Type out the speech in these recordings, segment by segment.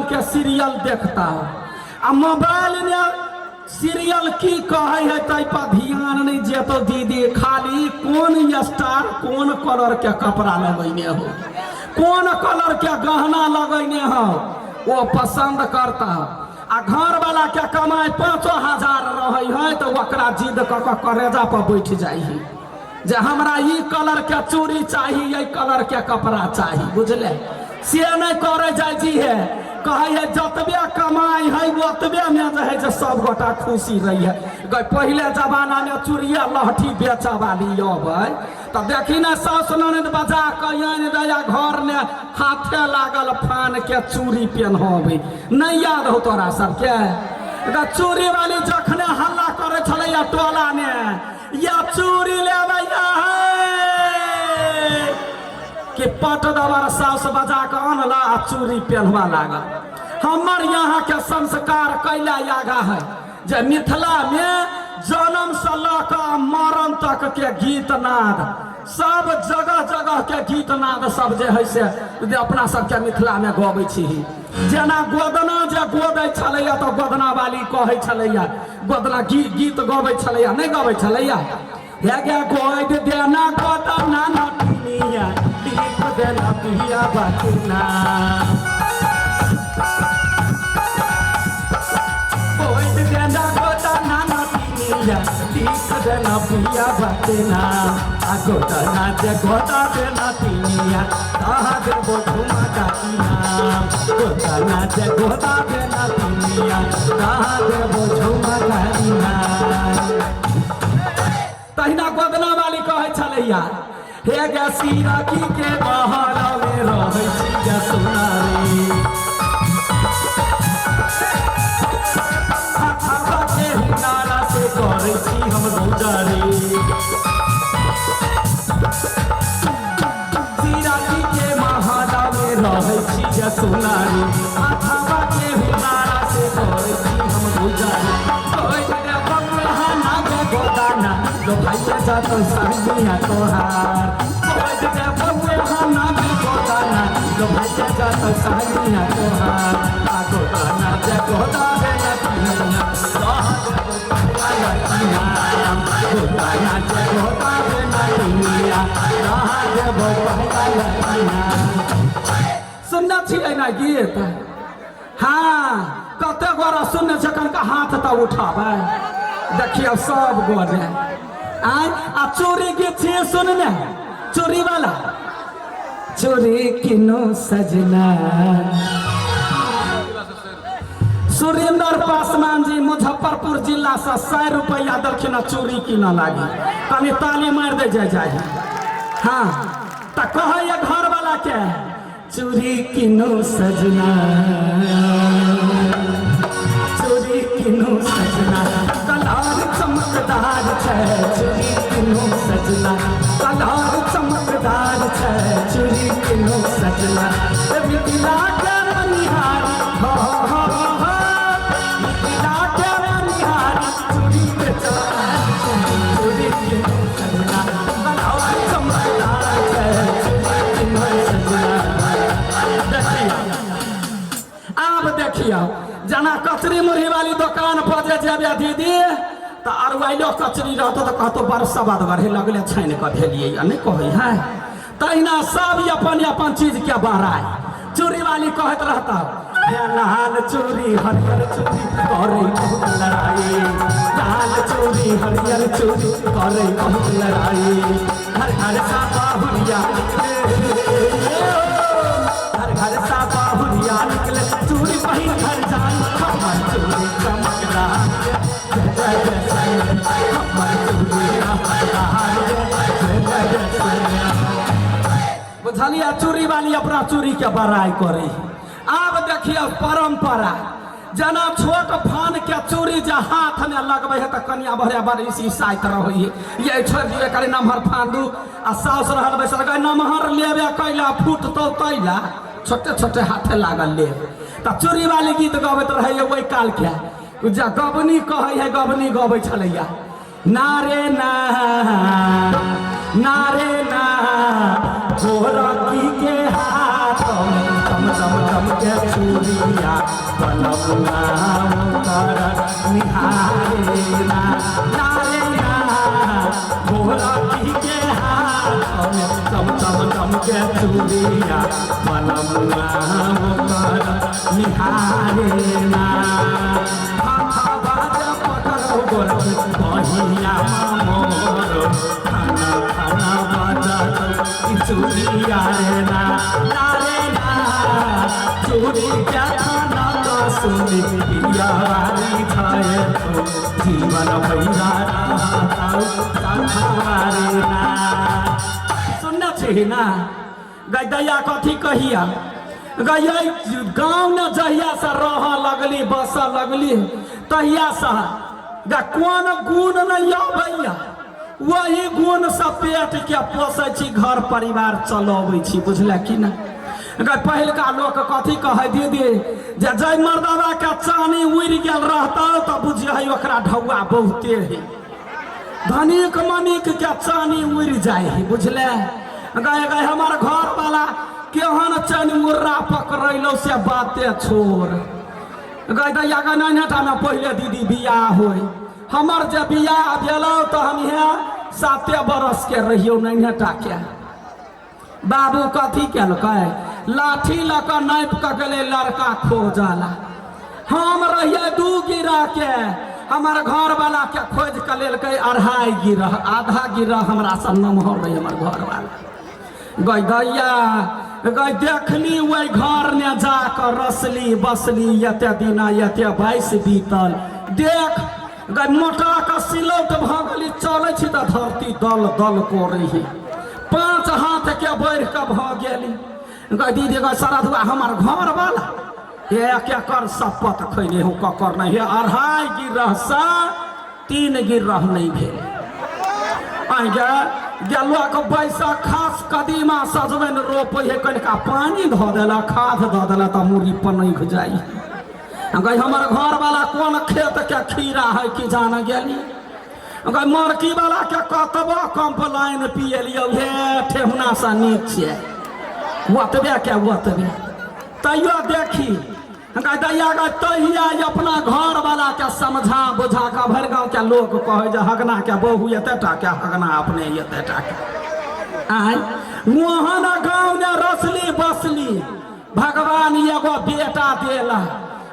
के सीरियल देखता आ मोबाइल में सीरियल की कहे है तै पर ध्यान नहीं जेतो दीदी, खाली कौन स्टार कौन कलर के कपड़ा लगैने हो, कौन कलर के गहना लगैने हो वो पसंद करता। आ घर वाला के कमाई 5,000 रहे है तो ओकरा जिद क करेजा पर बैठ जाई जे हमरा ई कलर के चूड़ी चाहिए, ये कलर के कपड़ा चाहिए, बुझले से नहीं करे जाय जी है। कहे है जतबे कमाई है ओतबे में जो है सब गोटा खुशी रही है। पहले जमाना में चूड़िया लहठी बेचा वाली अबै तो देखी ना सास ननद बजा कहियन रहा घर में हाथे लागल फान के चूड़ी पहनबे, नहीं याद हो तोरा सबके? चूड़ी वाली जखने हल्ला करे छलै टोला में या चूड़ी लेबै कि पट दबर सास बजा के अनला चूड़ी पहनवा लागल। हमर यहाँ के संस्कार कैला आगा है जे मिथिला में जन्म से लऽ मरण तक के गीत नाद सब जगह जगह के गीत नाद सब जे है से अपना सबके मिथिला में गबै छी। जेना गोदना जे गोदै छलैया तो गोदना वाली कहै छलैया, गोदना गीत गबै छलैया, नहीं गबै छलैया? हे गे गोद देना गोदना नटिनिया दीप देना पिया बचना, गोद देना गोदना नटिनिया दीप देना पिया बचना। आ गोदना जे गोदा देना पिनिया कहा देबो झुमा काटिना, गोदना जे गोदा देना पिनिया कहा देबो झुमा काटिना। तहिना गोदना वाली कहै छलैया हे गे सिरकी के बहर में रहै छी गे सोनारी, हाथा के हिनारा से करै छी हम गुजारी, सिरकी के महला में रहै छी गे सोनारी, हाथा के हिनारा से करै छी हम गुजारी। गोदाना लो भाई जातो संगिया तोहार, गोदाना लो भाई जातो संगिया तोहार। आ गोदाना जे गोदा देना पिनिया गोदाना जे गोदा देना पिनिया देबो पहला। सुनना छियै ना गीत? हाँ कते गोरा सुनने छकन का हाथ तो उठाबै देखियो सब गोरे आय। आ चोरी गीत छे सुनने, चोरी वाला चोरी किनो सजना। सुरेंद्र पासवान जी मुजफ्फरपुर जिला से 100 रुपया दक्षिणा चोरी किना लागी, कनी ताली मार दे जाए। हाँ तो कहे घर वाला के चोरी किनो सजना, चोरी किनो सजना कलार चमकदार छै, चोरी किनो सजना कलार चमकदार छै, चोरी किनो सजना। मिथिला के निहार हो हो हो मिथिला के निहार चोरी के चोरी किनो सजना कलार चमकदार छै, चोरी किनो सजना। अब देखियो जना कचरी मुरही वाली दुकान पर जेबे दीदी तो अरवाइलो कचरी रहतो तो कहतो बरसा बाद बढ़े लगले छाइन के भेलिए नहीं कहे है। तहिना सब अपन अपन चीज के बड़ाई चोरी वाली कहत रहता लाल चोरी हरियर चोरी करे बहुत लड़ाई, लाल चोरी हरियर चोरी करे बहुत लड़ाई। हर घर सा बाहुरिया हर घर सा बाहुरिया निकले चोरी वही घर जान हमर चोरी चमकदार बुझलिया। चोरी वाली अपना चोरी के बड़ाई करे। अब देखिए परंपरा जना छोट फान के चोरी जे हाथ में लगबे है तो कनिया भरे बड़ी साइत रही ये छोड़ दिए करे नमहर फांदू आ सास रहल बैसल गए नमहर लेबे कैला फूट तो तैला छोटे छोटे हाथे लागल ले तो चोरी वाली गीत गबैत रहे वही काल के गबनी कहे है गबनी गबै छलैया नारे ना नारे ना भोरकी के हाथ में के चूड़िया बलमुआ कर निहारेला नारे ना भोला के हाथ में चम चम चम के चूड़िया बलमुआ कर निहारेला हाथा बाजा पकड़ो गोरख बहिया मोर खाना खाना बाजा चूड़िया ना नारे ना चूड़ी क्या खाना तो सुनी पिया वाली छाए तो जीवन भैया ना सुनना चाहिए ना गैया कथी कहिया गैया गाँव न जहिया से रह लगली बस लगली तहिया से कौन गुण नहीं भैया वही गुण से पेट के पोसे छी घर परिवार चलबे छी बुझल कि ना पहलका लोग कथी कहे दीदी जे जय मर्दवा के चानी उड़ गेल रहता तो बुझे ओकरा ढौआ बहुते है धनिक मनिक के चानी उड़ जाए है बुझले गए गए हमार घर वाला केहन चानी मुर्रा पकड़लो से बाते छोड़ गए दैया के नैहटा में पहले दीदी बियाह होई हमर जब बियाह भेलो तो हम यहाँ 7 बरस के रहियो नैहटा के बाबू कथी केलकै लाठी लक नाप के गले लड़का खोजला हम रहिए 2 गिरा के हमार घर वाला के खोज के लेलकै 2.5 गिरह आधा गिरह हमरा से नमहर रही हमार घर वाला गई दैया गई देखली वही घर ने जाकर रसली बसली यते दिना यते 22 बीतल देख गई मोटा का सिलौट भगली चले छी तो धरती दल दल को रही 5 हाथ के बढ़ के भ गेली गई दीदी गई सरधुआ हमार घर वाला एक एकर शपथ खैले हूँ ककर नहीं है 2.5 गिरह से 3 गिरह नहीं भेल गेलुआ के पैसा खास कदीमा सजवन रोपे है कनिका पानी धो देला खाद धो देला तो मुर्गी पनैख जाई गई हमार घर वाला कौन खेत के खीरा है कि जान गेली गई मरकी वाला के कतबो कंप्लेन पियलियो हे ठेहुना सा नीचे ओतबे के ओतबे तैयो देखी दैया गई तहिया अपना घर वाला के समझा बुझा के भर गाँव के लोग कहे जे हगना के बहू एतेटा के हगना अपने एतेटा के आय मोहन गाँव ने रसली बसली भगवान एगो बेटा देला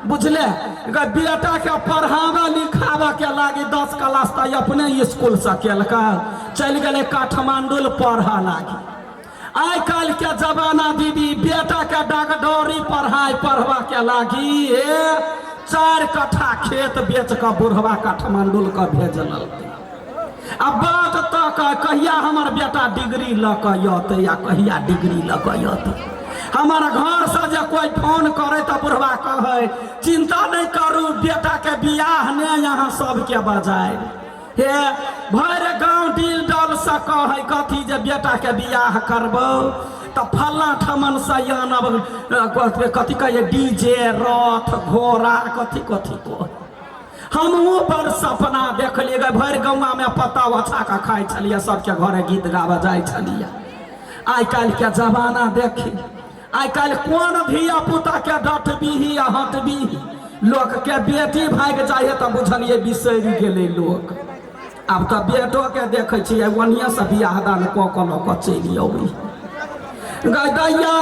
बुझले बेटा के पढ़ावा लिखावा के लागी 10 क्लास तक अपने स्कूल से केलका चल गए काठमांडू पढ़ा लागी आई कल के जमाना दीदी बेटा के डागडोरी पढ़ाई पढ़वा के लागी 4 कट्ठा खेत बेच के बुढ़वा काठमांडू के भेजल अब बात तक कहिया हमार बेटा डिग्री लक यत या कहिया डिग्री लक यत हमारा घर से जो कोई फोन करे तो बुढ़वा कहे चिंता नहीं करू बेटा के बियाह ने यहाँ सबके बजाय हे भर गाँव डील डल से कहे कथी जे बेटा के बियाह करबो तो फल्ला ठमन से आनब कथी कहे डीजे रथ घोड़ा कथी कथी को हमहूँ बड़ सपना देखलिए गए भर गौवा में पत्ता वछा के खाई छलिए सबके घरे गीत गाबे जाए छलिए आई काल्हि के जमाना देखी आई काल्हि कौन धिया पुता के डटबीही या हटबीही लोग के बेटी भाग जाए तो बुझलिए बिसरि गेले लोग अब तो बेटो के देखे छियै ओनिया से बियाह दान कऽ लऽ कऽ चलि अबै गई दैया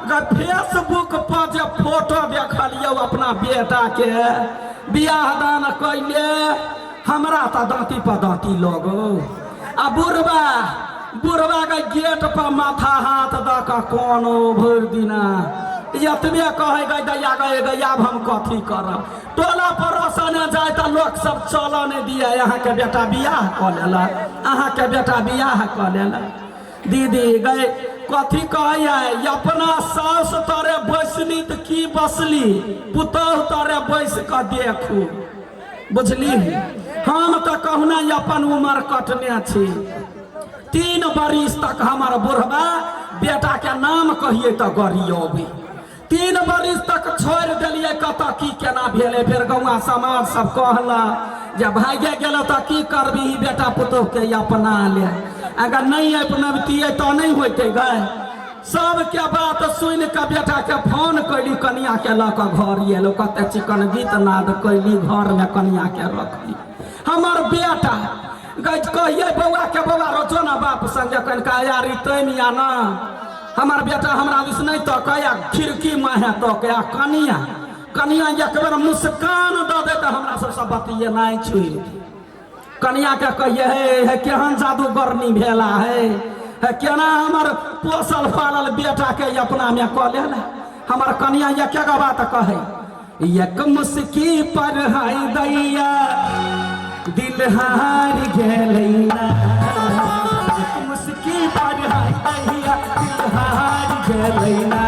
गई फेसबुक पर जे फोटो देखलिए अपना बेटा के बियाह दान कैले हमरा तो दाँती पर दाँती लगो आ बुढ़वा के गेट पर माथा हाथ द के कोनो भरि दिना यतबे कहे गई दैया गई अब हम कथी करब टोला पड़ोस ने जाए तो लोग सब चल नहीं दिए यहाँ के बेटा बियाह कऽ लेला अहाँ के बेटा बियाह कऽ लेला दीदी गए कथी कहे अपना सास तरे बैसली तो की बसली पुतोह तरे बैस के देखू बुझली हम तो कहना अपन उम्र कटने छी 3 बरिस तक हमार बुढ़वा बेटा के नाम कहिए तो गरियबे 3 बरिस तक छोड़ दिलिए कत की केना भेले फिर गौवा समाज सब कहला जे भागे गेल तो की करबी बेटा पुतोह के अपना ले अगर नहीं अपनबतिए तो नहीं होते गए सबके बात सुन के बेटा के फोन कैली कनिया के ल के घर एलो कते चिकन गीत नाद कैली घर में कनिया के रखली हमर बेटा गज कहिए बउआ के बउआ रोजो ना बाप संगे कन का यारी तैनिया ना हमर बेटा हमरा दिस नहीं तो कया खिड़की में है तो कया कनिया कनिया एक बेर मुस्कान द दे तो हमरा सब बतिए नहीं छुई कनिया के कहिए हे केहन जादूगरनी भेला है केना हमर पोसल पालल बेटा के अपना में क लेला हमर कनिया एक बात कहे एक मुस्की पर हाय दैया दिल हार गेलैना एक मुस्की पर हाय दैया दिल हार गेलैना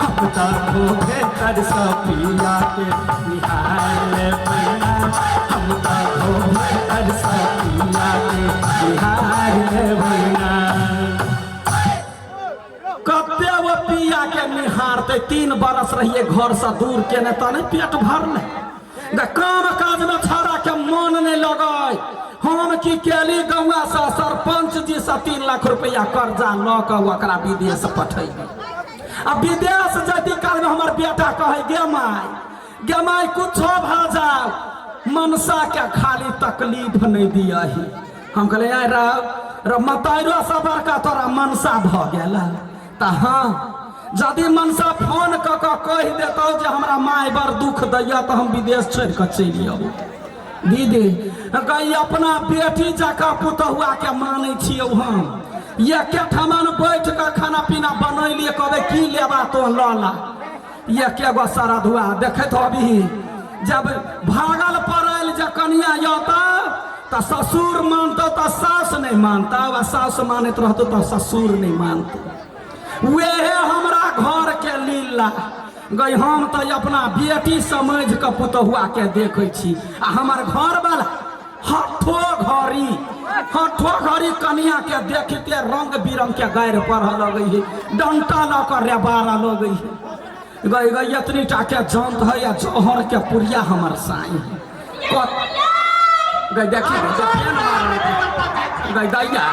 अब तक हो गए कर सपिया के निहार ले पैना अब तक हो गए कर सपिया के निहार ले पैना कते वो पिया के निहारते 3 बरस रहिए घर से दूर के ने तने पेट भरले काम काज में छाड़ा के मन नहीं लगाए हम की केली गौवा से सरपंच जी से 3 लाख रुपया कर्जा ल के विदेश पठेबे अब विदेश जति काल में हमार बेटा कहे गे माई कुछो भ जाओ मनसा के खाली तकलीफ नहीं दिया ही हम कहले यार मतैरो से बड़का तोरा मनसा भ गेला त हाँ यदि मनसा फोन क के कह देतो जे हमरा माय बड़ दुख दैया तो हम विदेश छोड़ के चलि आबू दीदी कही अपना बेटी जका पुतहुआ के माने छियौ हम ये के ठमन बैठ के खाना पीना बनैलिए कहबे की लेबा तो लला ये के गो सारा धुआ देखत अभी जब भागल पड़ल जे कनिया यता त ससुर मानतो त सास नहीं मानता व सास मानत रहतो त ससुर नहीं मानतो वे हमरा घर के लीला गई हम तो अपना बेटी समझ के पुतहुआ के देखे छी आ हमार घर वाला हठो घड़ी कनिया के देखते रंग बिरंग के गैर पढ़ लगे है डंटा ल कर रेबारा लगे है गई इतनी टा के जंत है या जहर के पुरिया हमार साई गई देखी गई दैया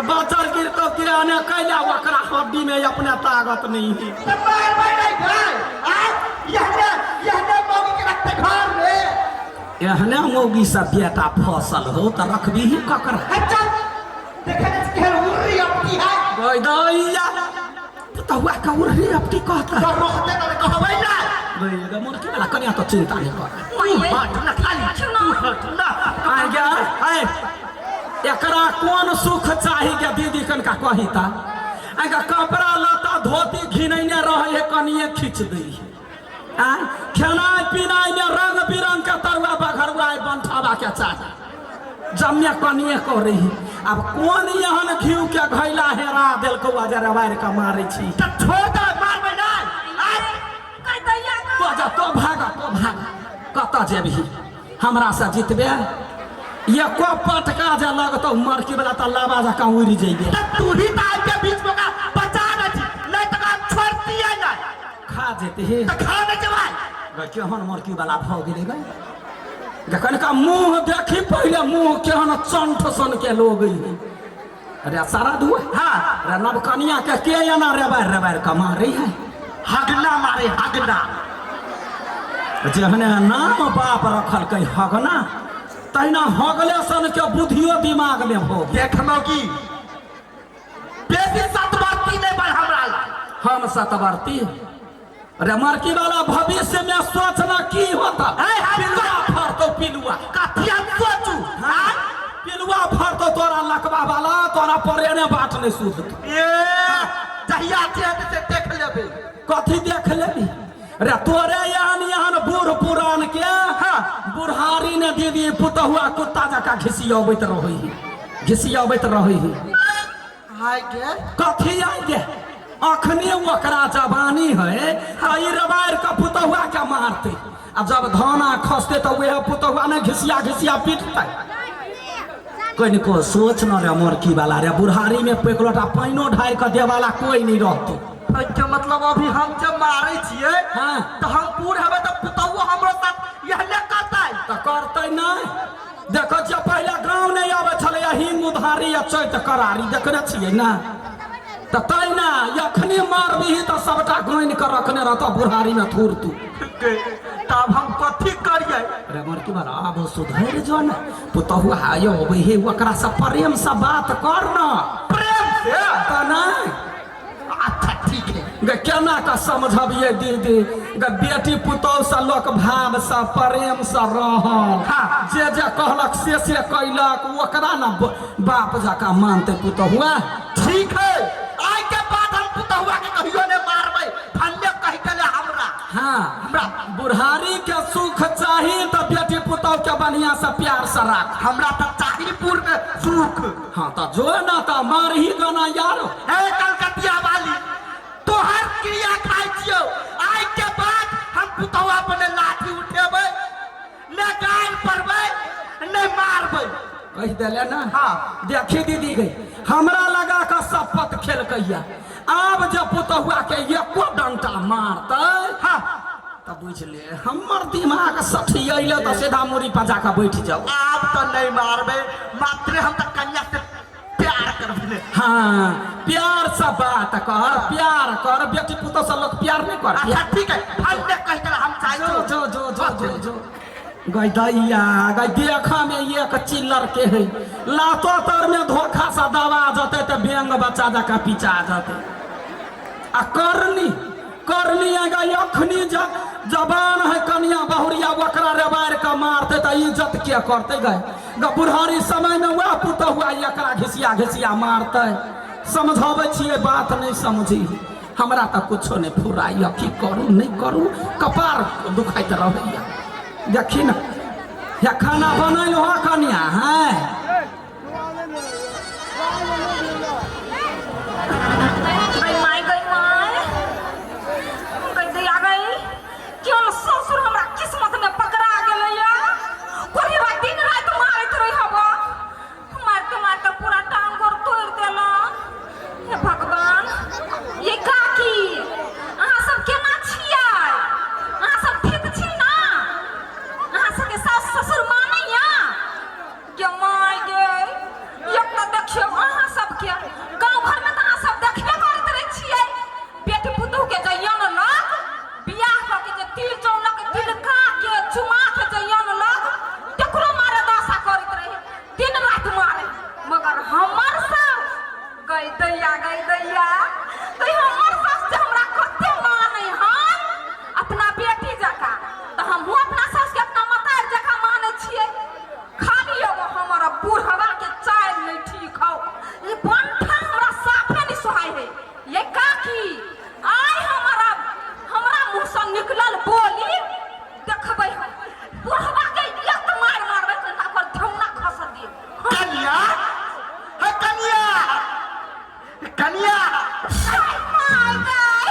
बचर गिर तो गिराने कैला वकरा हड्डी में अपने ताकत नहीं है एहने मोगी से बेटा फसल हो तो रखबी ही ककरा पुतहुआ का उर्री अपटी कहता मुर्गी वाला कन्या तो चिंता नहीं कर एकरा कौन सुख चाही के दीदी कनका कहिता कपड़ा लता धोती घिनैने रहे कनिए खींच दी खेनाई पिनाई में रंग बिरंग के तरुआ बघरुआ बंठावा के चाही जम्मे कनिए को रही अब कौन यहाँ घिउ के घैला हेरा दिल को जरा वार के मारे छी तो भागा कत जेबी हमरा से जीतबे ये को पटका जे लगतो मरकी वाला त लाबा जका उड़ जइबे तू ही त के बीच में का बचा नहीं त का छोड़ती है ना खा जेते हे त खा दे के भाई केहन मरकी वाला भ गेले गए जखन का मुंह देखी पहले मुंह केहन चंठ सन के लोग अरे सारा दुआ हां रे नवकनिया के एना रेबार का मारे है हगना मारे हगना जहने नाम बाप रखल कई हगना तहिना हगले सन के बुद्धियो दिमाग में हो देखनो की बेसी सतवर्ती नहीं पर हमरा हम सतवर्ती अरे मरकी वाला भविष्य में सोचना की होता पिलुआ फरतो पिलुआ कथिया सोचू हां पिलुआ फरतो तोरा लकवा वाला तोरा परेने बात नहीं सुध ए जहिया से देख लेबे कथी देख लेबी अरे तोरे यहाँ बूढ़ पुरान के बुढ़ारी ने दीदी पुतहुआ कुत्ता जका घिसियाबैत रही कथी आई गे अखने ओकरा जवानी है रबार का पुतहुआ के मारते अब जब धाना खसते तो वह पुतहुआ ने घिसिया पीटते कोई को सोच न रे मोरकी वाला रे बुढ़ारी में पेकलोटा पाइनो ढाई के दे वाला कोई नहीं रहते के मतलब अभी हम जब मारे छिए हाँ तो हम पूर हवे तो पुतौआ हमरो साथ यहले करतै तो करते नहीं। देखो जब पहले गाँव नहीं आवे छले हिंग उधारी या चैत करारी देखने छिए ना तो तै ना यखनी मारबी तो सबटा गोइन कर रखने रहता बुढ़ारी में थूर तू। तब हम कथी करिए? अरे मर की बार अब सुधर जो न पुतहुआ आयो हे ओकरा से प्रेम से बात कर न। प्रेम से तो नहीं अच्छा ठीक है गे केना का समझबिए दीदी गे बेटी पुतौह से लोक भाव से प्रेम से रहल जे जे कहलक से कैलक ओकरा न बाप जका मानते पुतहुआ। ठीक है आई के बाद हम पुतहुआ के कहियो ने मारबै फन्ने कहि के हमरा। हाँ हमरा बुढ़ारी के सुख चाही तो बेटी पुतौह के बढ़िया से प्यार से राख। हमरा तो चाही पूर में सुख। हाँ तो जो ना तो मार ही गाना यार। ए कलकतिया वाली तोहर क्रिया खाइ छियो आई के बाद हम पुतहुआ पर लाठी उठेबै ने गाल पड़बै ने मारबै कह दिले ना। हाँ देखी दीदी गई हमरा लगा का शपथ खेल कैया अब जब पुतहुआ के एको डंटा मारते हाँ तब बुझ ले हमर दिमाग सठियले तो सीधा मुड़ी पर जाकर बैठ जाओ। आप तो नहीं मारबे मात्र हम तो कन्या से प्यार करबे। हाँ प्यार से बात कर प्यार कर बेटी पुतौ से लोग प्यार नहीं कर। अच्छा ठीक है फन्ने कहि के हम चाहि जो जो जो जो जो जो गई दैया गई देखा में एक चिल्लर के है लातो तर में धोखा सा दबा जाते तो बेंग बच्चा जाकर पिचा जाते आ करनी करनी गई अखनी जबान है कनिया बहुरिया ओकरा रेबार का मारते तो इज्जत क्या करते गए ग बुढ़ारी समय में वह पुतहुआ एकरा घिसिया घिसिया मारते समझावे छिए बात नहीं समझी हमरा तो कुछो नहीं फुराई की करूँ नहीं करूँ कपार दुखाइत रहिया। देखी ना या खाना बनल हो कनिया है ससुर हमरा किस्मत में पकड़ा गेलैया कोई बात दिन रात मारत रही हबो मारते मारते पूरा टांग गोर तोड़ देला। हे भगवान ये काकी अहाँ सब केना छियै अहाँ सब ठीक छी ना अहाँ सबके सास ससुर मानैया के माय गे एक तो देखियो अहाँ सबके गांव घर में तो अहाँ सब देखबे करत रही छियै बेटी पुतहु के जइयन लग बियाह क के जे तिल चौलक तिलका के चुमा के जइयन लग तकरो मारे दशा करत रही दिन रात मारे मगर हमर सास गई दैया तो हमर सास जे हमरा कते माने हन अपना बेटी जका तो हमहु अपना सास के अपना मतार जका माने छियै। खाली एगो हमर बूढ़वा के चाय नहीं ठीक हो ई बंठा हमरा साफे नहीं सोहाय है। ये काकी आई हमरा मुंह से निकलल बोली देखबै बुढ़वा के एक मार मारबै त ओकर धौना खस दिए। कन्या है कन्या कन्या माय गाय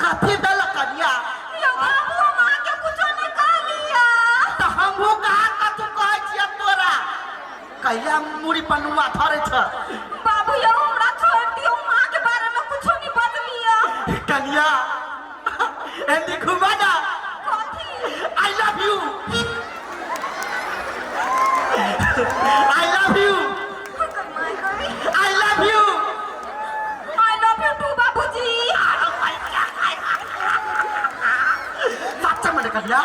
कथी दल कन्या यो बाबू मां के कुछो नहीं कहलिया तो हमहु कहा कथू कहै छियै तोरा कहिया मुड़ी पनुआ धरे छ। बाबू यो हमरा छोड़ दियो मां के बारे में कुछो नहीं बतलिया। कन्या एंडी घुमाना कथी I love you I love you my guy I love you I love you too बाबूजी। सच्चा में कन्या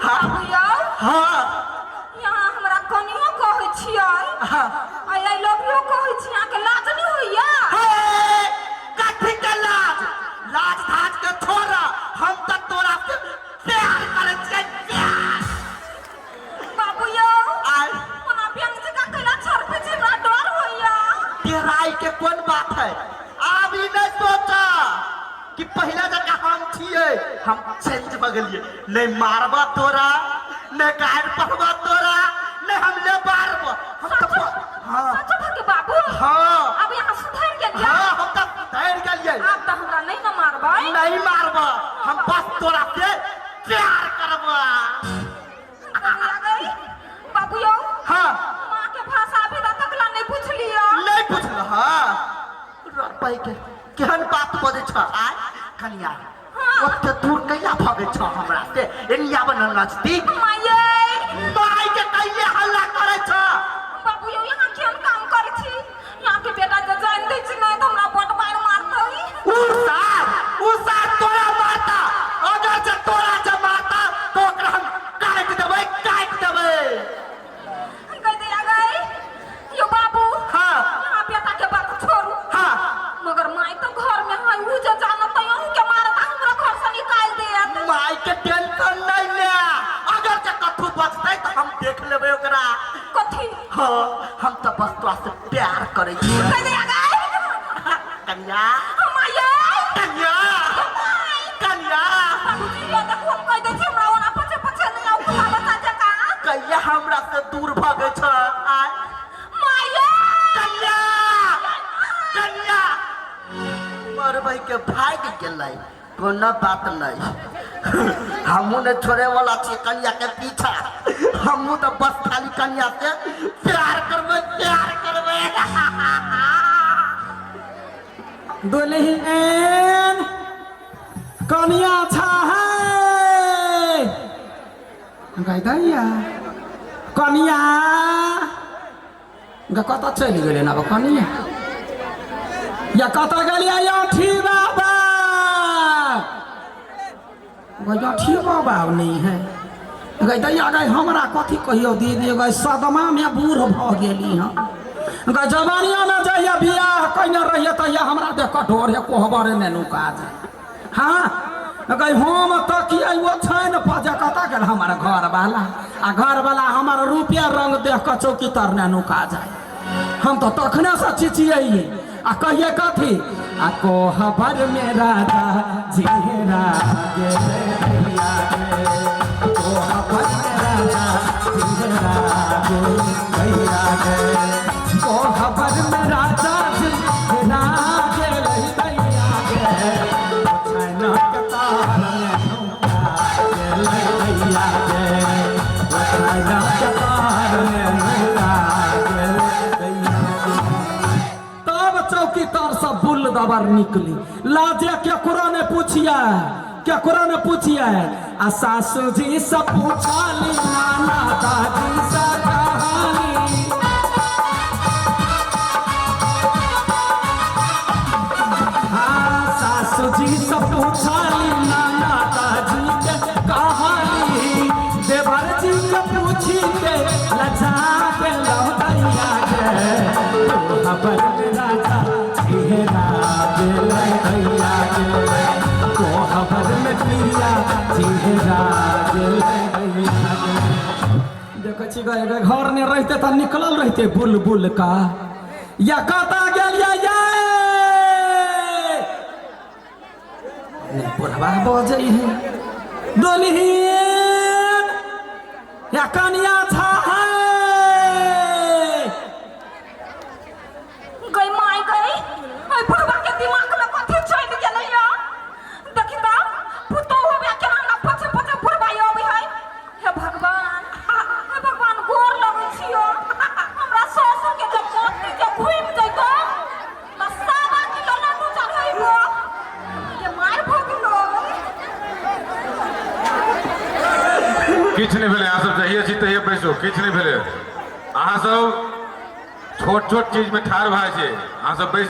हाँ बाबू यो हाँ यहाँ हमरा कनियो कहै छियै हाँ आई लव यू कहै छी अहाँ के लाज नहीं होइया। कथी के लाज लाज धाज के छोड़ा हम तो तोरा से प्यार करे छियै प्यार। बाबू यो आई मना व्यंग जका कला छर पे हमरा डर होइया। तेराई के कौन बात है अब ही नहीं सोचा कि पहला जगह हम छिए हम चेंज हो गलिए नहीं मारबा तोरा नहीं गाड़ पड़बा तोरा नहीं हम ले मारबा हम तो हाँ सच भके बाबू हाँ अब यहाँ सुधर गेलिया। हाँ हम तो डर गलिए अब तो हमरा नहीं न मारबै नहीं मारबा हम बस तोरा से प्यार करबा। कनिया गई बाबू यो हाँ मां के भाषा अभी तक ला नहीं पूछ लिया। नहीं पूछल हाँ रुपए के केहन बात बजे छ आय कन्या ओते दूर कैला भगे छ हमरा से एनिया बन नजदीक माये माय के कैले हल्ला करे छ बाबू यो यहाँ केहन काम करे छी यहाँ के बेटा जे जान दै छी नहीं तो हमरा बट मार मारतै उसार तोरा मारता अगर जे तोरा जे मारता तो ओकरा हम काट देबै कह दे आ गई यो बाबू हां यहाँ बेटा के बात छोड़ू हां मगर माई तो घर में है उ जे जानत है उनके मारता हमरा घर से निकाल दे माय के टेंशन नहीं ले अगर जे कथु बचतै तो हम देख लेबै ओकरा कथी हां हम तो बस तोरा से प्यार करै छी कह दे आ गई कन्या माये कन्या बाबूजी ये देखो हम कह दे छी हमरा ओना पछे पछे नहीं आउ कुला बता जका कैया हमरा से दूर भागे छ आय माये कन्या मरबै के भाग गेलै कोनो बात नहीं हमू ने छोड़े वाला छी कन्या के पीछा हमू तो बस खाली कन्या से प्यार करबै दुल्हन कनिया छा है गई दैया कनिया कतऽ चलि गेलै ना कनिया या कतऽ गेलियै अठी बाबा अठी बाबा नहीं है गई दैया गई हमरा कथी कहियो दीदी गई सदमा में बूढ़ भऽ गेली हँ गई जवानिया में जहिया बियाह कइने रहिए तहिया हमरा देख कठोर है कोहबर नेनु काज हाँ गई हम तकिए ओछैन पजे कतऽ गेल हमर घर वाला आ घर वाला हमर रुपया रंग देख कऽ चौकी तर नेनु काज हम तो तखने से चिचियै आ कहिए कथी आ कोहबर में राजा जीरा गेलै भैया गे कोहबर में राजा जीरा गेलै भैया गे कोहबर में राजा जीरा गेलै भैया गे छैना के तार में नौका गेलै भैया गे छैना के तार में नौका गेलै भैया गे तब चौकी तर सब बुल दबर निकली लाजे केकरो ने पूछिया आ सासू जी से पूछली नाना दादी से कहानी हाँ सासू जी से पूछली नाना दादी के कहानी देवर जी के पूछी के लजा के लौटैया के कोहबर में राजा चेहरा गेलै भैया गे कोहबर में पिया चेहरा गेलै भैया गे देखै छी गए घर ने रहते तो निकलल रहते बुलबुल का या कतऽ गेलियै ये बुढ़वा बजै है दुल्हन या कनिया छा है गई माई गई ओइ बुढ़वा के दिमाग में कथी चल गेलै या देखि त पुतो होबे के हमरा पछे पछे बुढ़वा आबै है हे भगवान गोर लगै छियो हमरा ससुर के जब मोती के घुम जइतो बस सावा किलो लड्डू चढ़ैबो ये मार भगलो किछ नहीं भेले अहाँ सब जहिए छी तहिए बैसो किछ नहीं भेले अहाँ सब छोट छोट चीज में ठाढ़ भए छै अहाँ सब बैस